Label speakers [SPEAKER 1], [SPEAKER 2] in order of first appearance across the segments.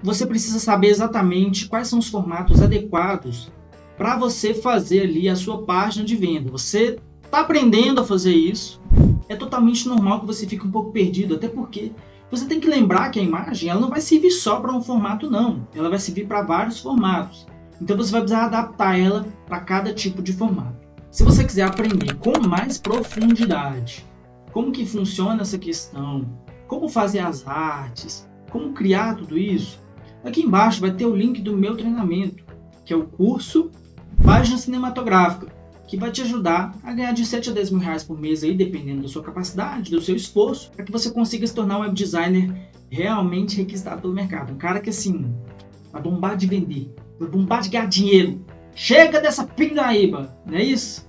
[SPEAKER 1] você precisa saber exatamente quais são os formatos adequados para você fazer ali a sua página de venda. Você está aprendendo a fazer isso, é totalmente normal que você fique um pouco perdido, até porque você tem que lembrar que a imagem ela não vai servir só para um formato não, ela vai servir para vários formatos. Então você vai precisar adaptar ela para cada tipo de formato. Se você quiser aprender com mais profundidade como que funciona essa questão, como fazer as artes, como criar tudo isso, aqui embaixo vai ter o link do meu treinamento, que é o curso Página Cinematográfica, que vai te ajudar a ganhar de 7 a 10 mil reais por mês, aí, dependendo da sua capacidade, do seu esforço, para que você consiga se tornar um web designer realmente requisitado pelo mercado. Um cara que, assim, vai bombar de vender, vai bombar de ganhar dinheiro. Chega dessa pindaíba, não é isso?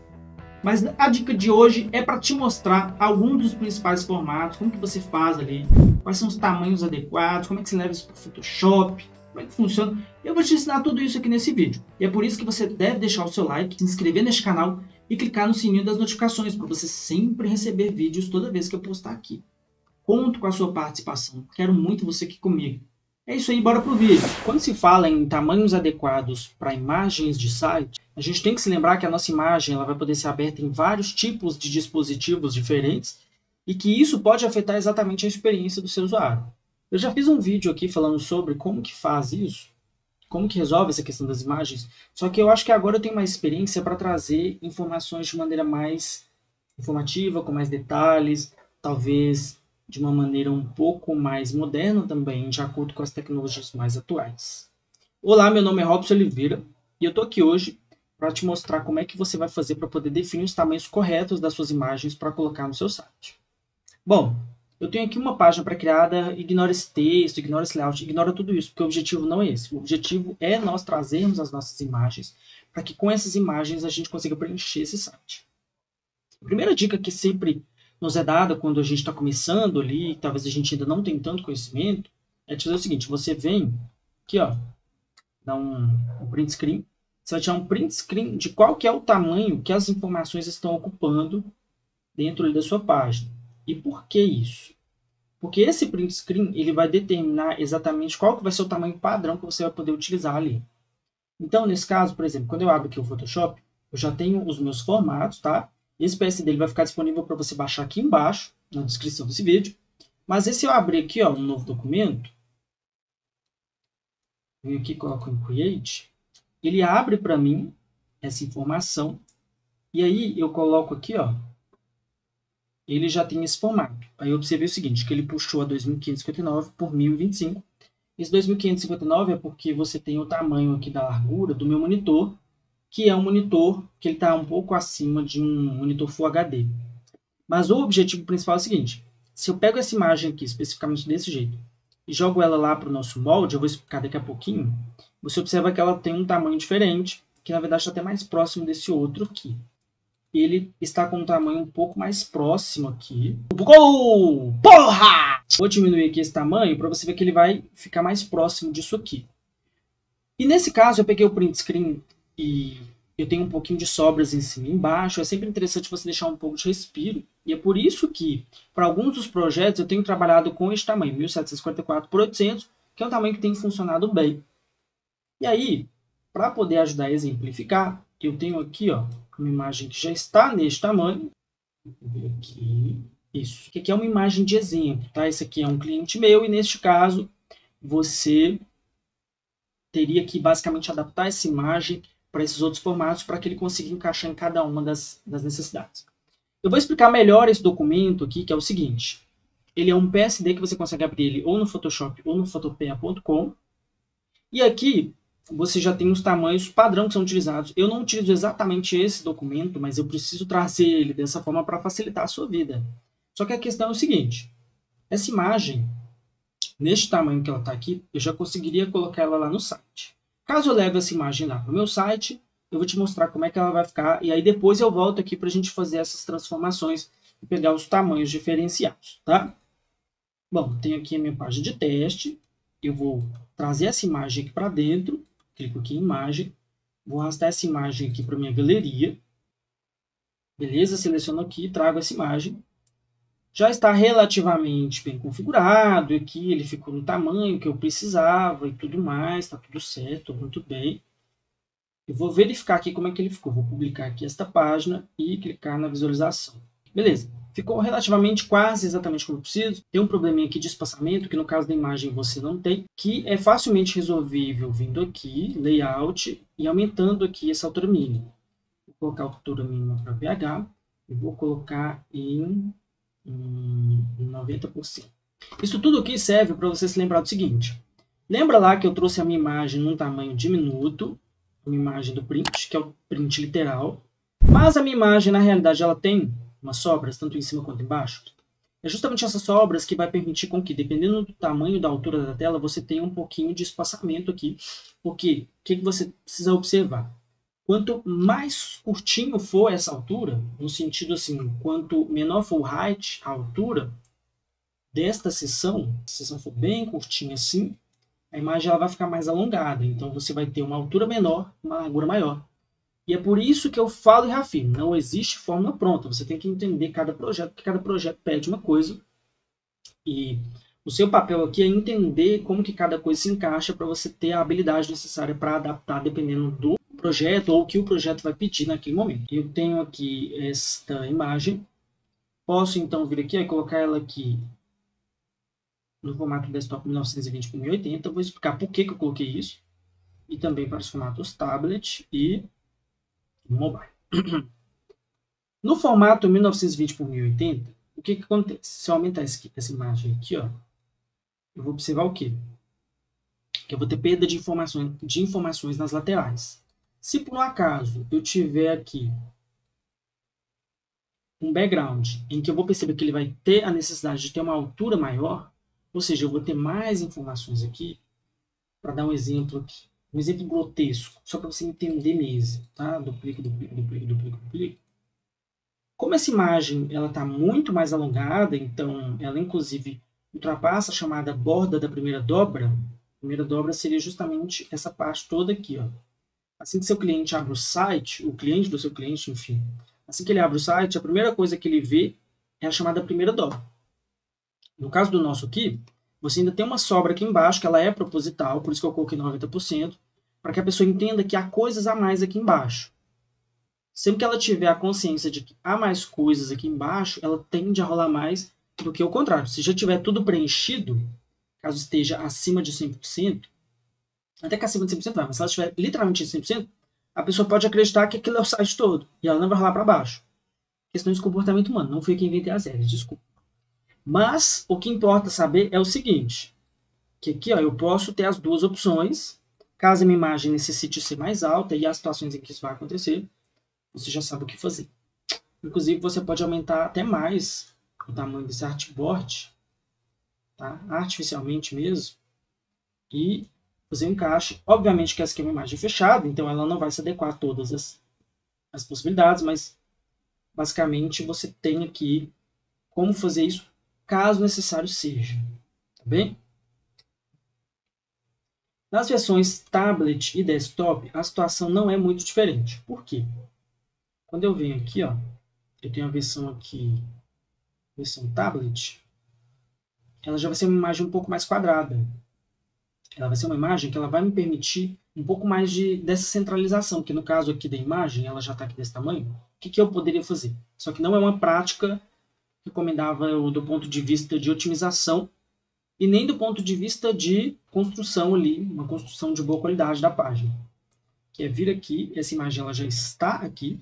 [SPEAKER 1] Mas a dica de hoje é para te mostrar alguns dos principais formatos, como que você faz ali, quais são os tamanhos adequados, como é que você leva isso para o Photoshop, como é que funciona. Eu vou te ensinar tudo isso aqui nesse vídeo. E é por isso que você deve deixar o seu like, se inscrever neste canal e clicar no sininho das notificações para você sempre receber vídeos toda vez que eu postar aqui. Conto com a sua participação. Quero muito você aqui comigo. É isso aí, bora pro vídeo. Quando se fala em tamanhos adequados para imagens de site, a gente tem que se lembrar que a nossa imagem ela vai poder ser aberta em vários tipos de dispositivos diferentes e que isso pode afetar exatamente a experiência do seu usuário. Eu já fiz um vídeo aqui falando sobre como que faz isso, como que resolve essa questão das imagens, só que eu acho que agora eu tenho mais experiência para trazer informações de maneira mais informativa, com mais detalhes, talvez de uma maneira um pouco mais moderna também, de acordo com as tecnologias mais atuais. Olá, meu nome é Robson Oliveira e eu estou aqui hoje para te mostrar como é que você vai fazer para poder definir os tamanhos corretos das suas imagens para colocar no seu site. Bom, eu tenho aqui uma página pré-criada, ignora esse texto, ignora esse layout, ignora tudo isso, porque o objetivo não é esse. O objetivo é nós trazermos as nossas imagens para que com essas imagens a gente consiga preencher esse site. A primeira dica que sempre nos é dada quando a gente está começando ali, talvez a gente ainda não tenha tanto conhecimento, é te fazer o seguinte: você vem aqui, ó, dá um print screen, você vai tirar um print screen de qual que é o tamanho que as informações estão ocupando dentro da sua página. E por que isso? Porque esse print screen ele vai determinar exatamente qual que vai ser o tamanho padrão que você vai poder utilizar ali. Então, nesse caso, por exemplo, quando eu abro aqui o Photoshop, eu já tenho os meus formatos, tá? Esse PSD dele vai ficar disponível para você baixar aqui embaixo, na descrição desse vídeo. Mas e se eu abrir aqui, ó, um novo documento, venho aqui e coloco em Create, ele abre para mim essa informação, e aí eu coloco aqui, ó, ele já tem esse formato. Aí eu observei o seguinte, que ele puxou a 2559 por 1025. Esse 2559 é porque você tem o tamanho aqui da largura do meu monitor, que é um monitor que ele está um pouco acima de um monitor Full HD. Mas o objetivo principal é o seguinte: se eu pego essa imagem aqui, especificamente desse jeito, e jogo ela lá para o nosso molde, eu vou explicar daqui a pouquinho, você observa que ela tem um tamanho diferente, que na verdade está até mais próximo desse outro aqui. Ele está com um tamanho um pouco mais próximo aqui. Oh, porra! Vou diminuir aqui esse tamanho para você ver que ele vai ficar mais próximo disso aqui. E nesse caso eu peguei o print screen e eu tenho um pouquinho de sobras em cima e embaixo. É sempre interessante você deixar um pouco de respiro. E é por isso que, para alguns dos projetos, eu tenho trabalhado com este tamanho, 1744 por 800, que é um tamanho que tem funcionado bem. E aí, para poder ajudar a exemplificar, eu tenho aqui ó, uma imagem que já está neste tamanho. Vou ver aqui. Isso. Aqui é uma imagem de exemplo, tá? Esse aqui é um cliente meu e, neste caso, você teria que basicamente adaptar essa imagem para esses outros formatos para que ele consiga encaixar em cada uma das necessidades. Eu vou explicar melhor esse documento aqui, que é o seguinte. Ele é um PSD que você consegue abrir ele ou no Photoshop ou no Photopea.com. E aqui você já tem os tamanhos padrão que são utilizados. Eu não utilizo exatamente esse documento, mas eu preciso trazer ele dessa forma para facilitar a sua vida. Só que a questão é o seguinte. Essa imagem, neste tamanho que ela está aqui, eu já conseguiria colocar ela lá no site. Caso eu leve essa imagem lá para o meu site, eu vou te mostrar como é que ela vai ficar, e aí depois eu volto aqui para a gente fazer essas transformações e pegar os tamanhos diferenciados, tá? Bom, tenho aqui a minha página de teste, eu vou trazer essa imagem aqui para dentro, clico aqui em imagem, vou arrastar essa imagem aqui para minha galeria, beleza? Seleciono aqui e trago essa imagem. já está relativamente bem configurado, aqui ele ficou no tamanho que eu precisava e tudo mais, está tudo certo, muito bem. Eu vou verificar aqui como é que ele ficou, vou publicar aqui esta página e clicar na visualização. Beleza, ficou relativamente quase exatamente como eu preciso. Tem um probleminha aqui de espaçamento, que no caso da imagem você não tem, que é facilmente resolvível vindo aqui, layout, e aumentando aqui essa altura mínima. Vou colocar a altura mínima para VH e vou colocar em 90%. Isso tudo aqui serve para você se lembrar do seguinte. Lembra lá que eu trouxe a minha imagem num tamanho diminuto, uma imagem do print, que é o print literal, mas a minha imagem, na realidade, ela tem umas sobras, tanto em cima quanto embaixo. É justamente essas sobras que vai permitir com que, dependendo do tamanho da altura da tela, você tenha um pouquinho de espaçamento aqui. Porque o que você precisa observar? Quanto mais curtinho for essa altura, no sentido assim, quanto menor for o height, a altura desta seção, se a seção for bem curtinha assim, a imagem ela vai ficar mais alongada. Então você vai ter uma altura menor, uma largura maior. E é por isso que eu falo e reafirmo, não existe fórmula pronta. Você tem que entender cada projeto, porque cada projeto pede uma coisa. E o seu papel aqui é entender como que cada coisa se encaixa para você ter a habilidade necessária para adaptar dependendo do projeto ou o que o projeto vai pedir naquele momento. Eu tenho aqui esta imagem. Posso então vir aqui e colocar ela aqui no formato desktop 1920 por 1080. Vou explicar por que eu coloquei isso. E também para os formatos tablet e mobile. No formato 1920 por 1080, o que acontece? Se eu aumentar essa imagem aqui, ó, eu vou observar o quê? Que eu vou ter perda de informações nas laterais. Se por um acaso eu tiver aqui um background em que eu vou perceber que ele vai ter a necessidade de ter uma altura maior, ou seja, eu vou ter mais informações aqui, para dar um exemplo aqui, um exemplo grotesco, só para você entender mesmo, tá? Duplico. Como essa imagem ela está muito mais alongada, então ela inclusive ultrapassa a chamada borda da primeira dobra. A primeira dobra seria justamente essa parte toda aqui, ó. Assim que seu cliente abre o site, o cliente do seu cliente, enfim, assim que ele abre o site, a primeira coisa que ele vê é a chamada primeira dobra. No caso do nosso aqui, você ainda tem uma sobra aqui embaixo, que ela é proposital, por isso que eu coloquei 90%, para que a pessoa entenda que há coisas a mais aqui embaixo. Sempre que ela tiver a consciência de que há mais coisas aqui embaixo, ela tende a rolar mais do que o contrário. Se já tiver tudo preenchido, caso esteja acima de 100%, até que acima de 100% vai, mas se ela estiver literalmente em 100%, a pessoa pode acreditar que aquilo é o site todo, e ela não vai rolar para baixo. Questão de comportamento humano, não fui eu que inventei as regras, desculpa. Mas o que importa saber é o seguinte, que aqui ó, eu posso ter as duas opções, caso a minha imagem necessite ser mais alta, e há situações em que isso vai acontecer, você já sabe o que fazer. Inclusive, você pode aumentar até mais o tamanho desse artboard, tá? Artificialmente mesmo, e fazer um encaixe. Obviamente que essa aqui é uma imagem fechada, então ela não vai se adequar a todas as possibilidades, mas basicamente você tem aqui como fazer isso, caso necessário seja. Tá bem? Nas versões tablet e desktop, a situação não é muito diferente. Por quê? Quando eu venho aqui, ó, eu tenho a versão aqui, versão tablet, ela já vai ser uma imagem um pouco mais quadrada. Ela vai ser uma imagem que ela vai me permitir um pouco mais dessa centralização, que no caso aqui da imagem, ela já está aqui desse tamanho. O que eu poderia fazer? Só que não é uma prática recomendável do ponto de vista de otimização e nem do ponto de vista de construção ali, uma construção de boa qualidade da página. Que é vir aqui, essa imagem ela já está aqui,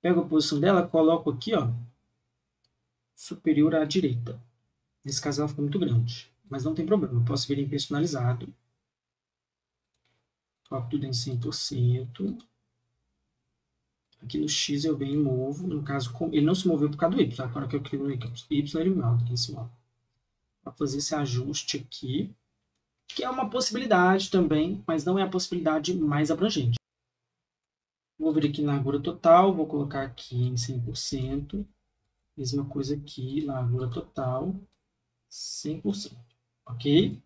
[SPEAKER 1] pego a posição dela, coloco aqui, ó, superior à direita. Nesse caso ela ficou muito grande, mas não tem problema, eu posso vir em personalizado. Coloco tudo em 100%. Aqui no X eu venho e movo. No caso, ele não se moveu por causa do Y. Agora que eu clico no Y, ele move aqui em cima. Para fazer esse ajuste aqui, que é uma possibilidade também, mas não é a possibilidade mais abrangente. Vou vir aqui na largura total, vou colocar aqui em 100%. Mesma coisa aqui, largura total, 100%. Ok?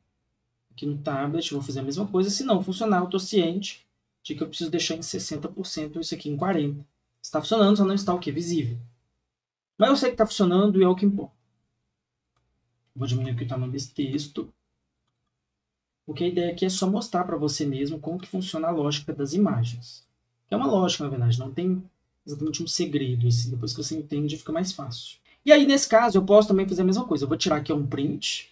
[SPEAKER 1] Aqui no tablet eu vou fazer a mesma coisa. Se não funcionar, eu estou ciente de que eu preciso deixar em 60% isso aqui em 40%. Está funcionando, só não está o quê? Visível. Mas eu sei que está funcionando e é o que importa. Vou diminuir aqui o tamanho desse texto. Porque a ideia aqui é só mostrar para você mesmo como que funciona a lógica das imagens. É uma lógica, na verdade, não tem exatamente um segredo. Assim, depois que você entende, fica mais fácil. E aí, nesse caso, eu posso também fazer a mesma coisa. Eu vou tirar aqui um print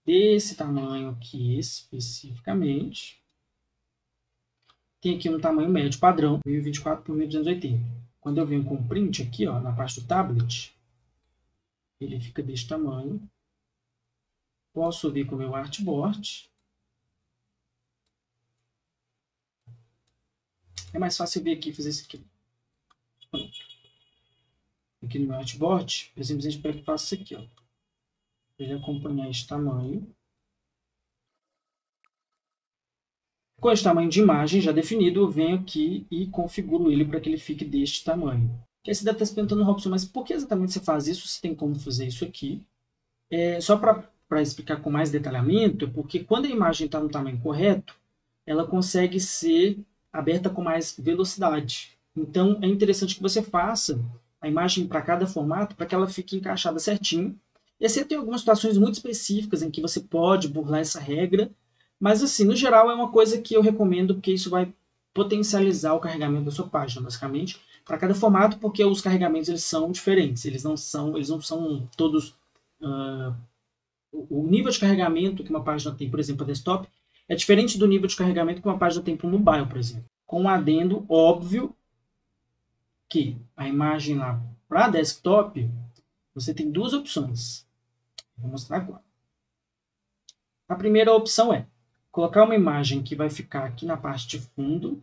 [SPEAKER 1] desse tamanho aqui especificamente. Tem aqui um tamanho médio padrão, 1024 por 1280. Quando eu venho com o print aqui, ó, na parte do tablet, ele fica desse tamanho. Posso vir com o meu artboard. É mais fácil eu vir aqui e fazer isso aqui. Pronto. Aqui no meu artboard, eu simplesmente pego e faço isso aqui, ó. Para ele acompanhar esse tamanho. Com esse tamanho de imagem já definido, eu venho aqui e configuro ele para que ele fique deste tamanho. E aí você deve estar se perguntando, Robson, mas por que exatamente você faz isso? Você tem como fazer isso aqui? Só para explicar com mais detalhamento, é porque quando a imagem está no tamanho correto, ela consegue ser aberta com mais velocidade. Então, é interessante que você faça a imagem para cada formato, para que ela fique encaixada certinho. Exceto em algumas situações muito específicas em que você pode burlar essa regra, mas, assim, no geral, é uma coisa que eu recomendo, porque isso vai potencializar o carregamento da sua página, basicamente, para cada formato, porque os carregamentos eles são diferentes, eles não são todos... o nível de carregamento que uma página tem, por exemplo, para desktop, é diferente do nível de carregamento que uma página tem para o mobile, por exemplo. Com um adendo óbvio que a imagem lá para desktop, você tem duas opções. Vou mostrar agora. A primeira opção é colocar uma imagem que vai ficar aqui na parte de fundo.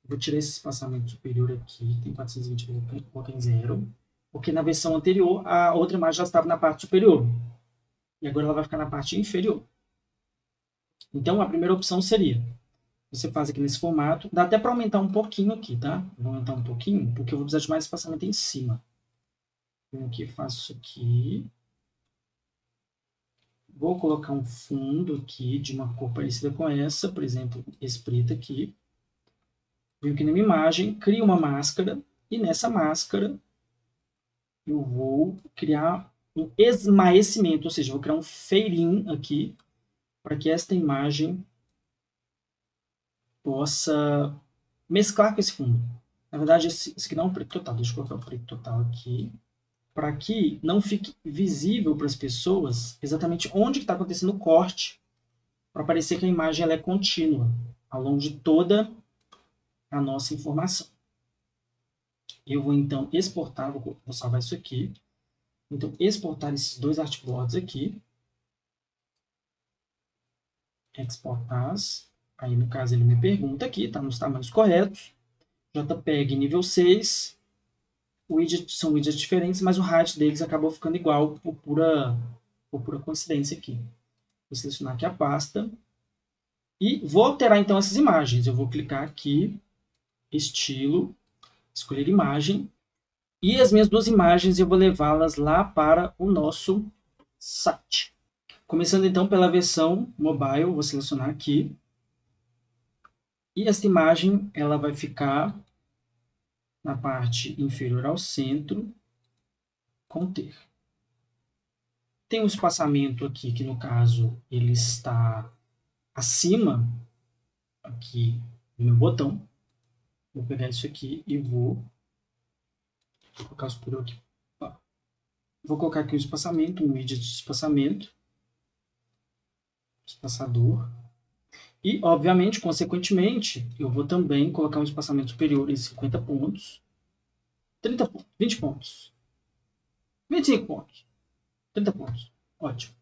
[SPEAKER 1] Vou tirar esse espaçamento superior aqui, tem 420, vou colocar em 0. Porque na versão anterior, a outra imagem já estava na parte superior. E agora ela vai ficar na parte inferior. Então, a primeira opção seria, você faz aqui nesse formato, dá até para aumentar um pouquinho aqui, tá? Vou aumentar um pouquinho, porque eu vou precisar de mais espaçamento em cima. Venho aqui, faço isso aqui. Vou colocar um fundo aqui de uma cor parecida com essa, por exemplo, esse preto aqui. Venho aqui na minha imagem, crio uma máscara, e nessa máscara eu vou criar um esmaecimento, ou seja, eu vou criar um fade-in aqui, para que esta imagem possa mesclar com esse fundo. Na verdade, esse aqui não é um preto total, deixa eu colocar o preto total aqui, para que não fique visível para as pessoas exatamente onde está acontecendo o corte, para parecer que a imagem ela é contínua ao longo de toda a nossa informação. Eu vou então exportar, vou salvar isso aqui. Então, exportar esses dois artboards aqui. Exportar. Aí, no caso, ele me pergunta aqui, está nos tamanhos corretos. JPEG nível 6. São widgets diferentes, mas o height deles acabou ficando igual por pura coincidência aqui. Vou selecionar aqui a pasta. E vou alterar então essas imagens. Eu vou clicar aqui, estilo, escolher imagem. E as minhas duas imagens eu vou levá-las lá para o nosso site. Começando então pela versão mobile, vou selecionar aqui. E esta imagem ela vai ficar na parte inferior ao centro, conter. Tem um espaçamento aqui que no caso ele está acima aqui do meu botão. Vou pegar isso aqui e vou colocar o superior aqui. Vou colocar aqui o espaçamento, um widget de espaçamento. Espaçador. E, obviamente, consequentemente, eu vou também colocar um espaçamento superior em 50 pontos. 30 pontos, 20 pontos. 25 pontos. 30 pontos. Ótimo.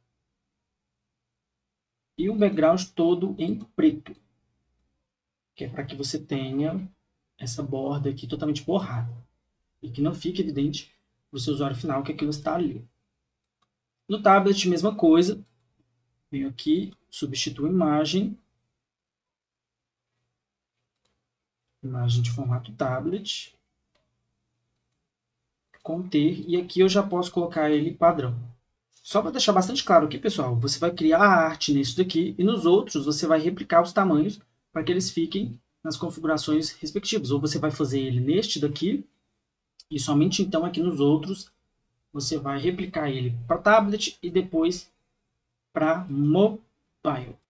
[SPEAKER 1] E o background todo em preto. Que é para que você tenha essa borda aqui totalmente borrada. E que não fique evidente para o seu usuário final que aquilo está ali. No tablet, mesma coisa. Venho aqui, substituo imagem. Imagem de formato tablet. Conter. E aqui eu já posso colocar ele padrão. Só para deixar bastante claro aqui, pessoal, você vai criar a arte nisso daqui e nos outros você vai replicar os tamanhos para que eles fiquem nas configurações respectivas. Ou você vai fazer ele neste daqui e somente então aqui nos outros você vai replicar ele para tablet e depois para mobile.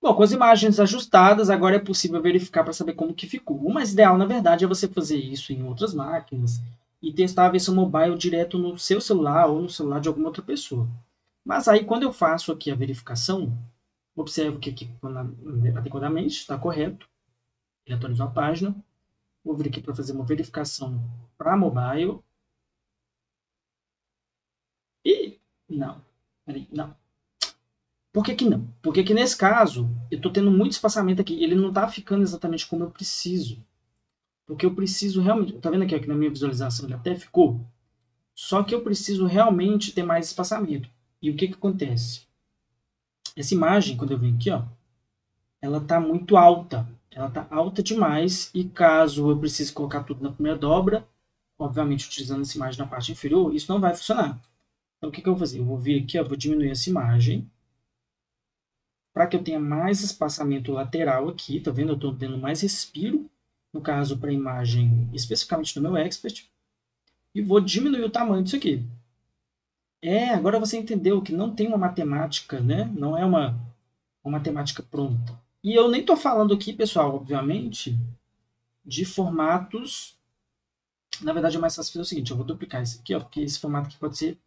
[SPEAKER 1] Bom, com as imagens ajustadas, agora é possível verificar para saber como que ficou. O mais ideal, na verdade, é você fazer isso em outras máquinas e testar a versão mobile direto no seu celular ou no celular de alguma outra pessoa. Mas aí, quando eu faço aqui a verificação, observo que aqui adequadamente está correto. Ele atualizou a página. Vou vir aqui para fazer uma verificação para mobile. E não, peraí, não. Por que não? Porque que nesse caso, eu estou tendo muito espaçamento aqui. Ele não está ficando exatamente como eu preciso. Porque eu preciso realmente... Tá vendo aqui na minha visualização? Ele até ficou. Só que eu preciso realmente ter mais espaçamento. E o que acontece? Essa imagem, quando eu venho aqui, ó, ela está muito alta. Ela está alta demais. E caso eu precise colocar tudo na primeira dobra, obviamente utilizando essa imagem na parte inferior, isso não vai funcionar. Então o que eu vou fazer? Eu vou vir aqui, ó, vou diminuir essa imagem para que eu tenha mais espaçamento lateral aqui, tá vendo? Eu estou tendo mais respiro, no caso para a imagem, especificamente no meu Expert, e vou diminuir o tamanho disso aqui. Agora você entendeu que não tem uma matemática, né? Não é uma matemática pronta. E eu nem estou falando aqui, pessoal, obviamente, de formatos. Na verdade, é mais fácil fazer o seguinte, eu vou duplicar esse aqui, ó, porque esse formato aqui pode ser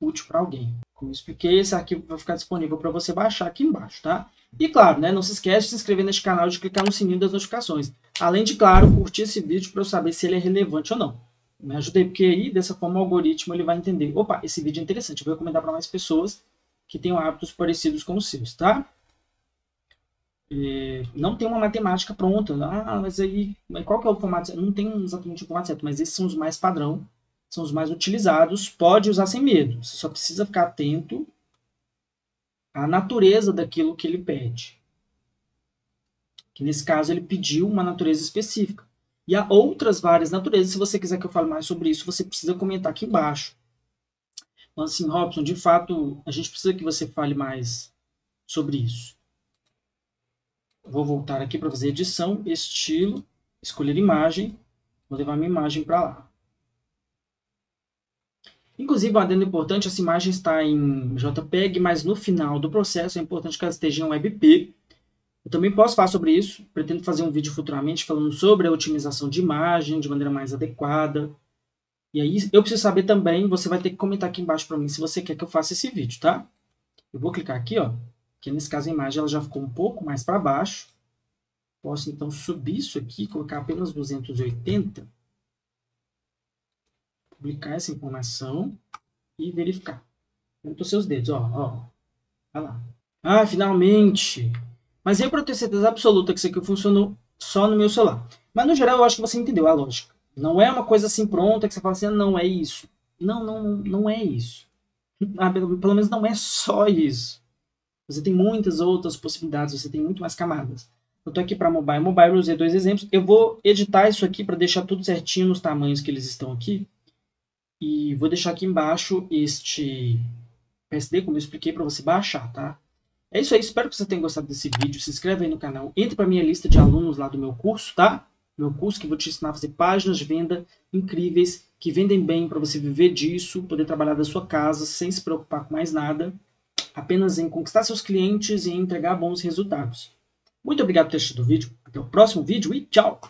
[SPEAKER 1] útil para alguém. Como eu expliquei, esse arquivo vai ficar disponível para você baixar aqui embaixo, tá? E claro, né, não se esquece de se inscrever neste canal e de clicar no sininho das notificações. Além de, claro, curtir esse vídeo para eu saber se ele é relevante ou não. Me ajudei, porque aí, dessa forma, o algoritmo ele vai entender. Opa, esse vídeo é interessante, eu vou recomendar para mais pessoas que tenham hábitos parecidos com os seus, tá? Não tem uma matemática pronta. Mas aí, qual que é o formato? Não tem exatamente o formato certo, mas esses são os mais padrão, são os mais utilizados. Pode usar sem medo, você só precisa ficar atento à natureza daquilo que ele pede. Que nesse caso ele pediu uma natureza específica. E há outras várias naturezas. Se você quiser que eu fale mais sobre isso, você precisa comentar aqui embaixo. Então, assim, Robson, de fato, a gente precisa que você fale mais sobre isso. Vou voltar aqui para fazer edição, estilo, escolher imagem. Vou levar minha imagem para lá. Inclusive, um adendo importante, essa imagem está em JPEG, mas no final do processo é importante que ela esteja em WebP. Eu também posso falar sobre isso. Pretendo fazer um vídeo futuramente falando sobre a otimização de imagem de maneira mais adequada. E aí, eu preciso saber também, você vai ter que comentar aqui embaixo para mim se você quer que eu faça esse vídeo, tá? Eu vou clicar aqui, ó, que nesse caso a imagem ela já ficou um pouco mais para baixo. Posso então subir isso aqui, colocar apenas 280. Publicar essa informação e verificar. Junto os seus dedos, ó. Olha lá. Ah, finalmente! Mas eu para ter certeza absoluta que isso aqui funcionou só no meu celular. Mas no geral eu acho que você entendeu a lógica. Não é uma coisa assim pronta que você fala assim, não é isso. Não é isso. Pelo menos não é só isso. Você tem muitas outras possibilidades, você tem muito mais camadas. Eu estou aqui para mobile. Mobile eu usei 2 exemplos. Eu vou editar isso aqui para deixar tudo certinho nos tamanhos que eles estão aqui. E vou deixar aqui embaixo este PSD, como eu expliquei, para você baixar, tá? É isso aí, espero que você tenha gostado desse vídeo. Se inscreve aí no canal, entre para minha lista de alunos lá do meu curso, tá? Meu curso que eu vou te ensinar a fazer páginas de venda incríveis, que vendem bem para você viver disso, poder trabalhar da sua casa sem se preocupar com mais nada, apenas em conquistar seus clientes e em entregar bons resultados. Muito obrigado por ter assistido o vídeo. Até o próximo vídeo e tchau!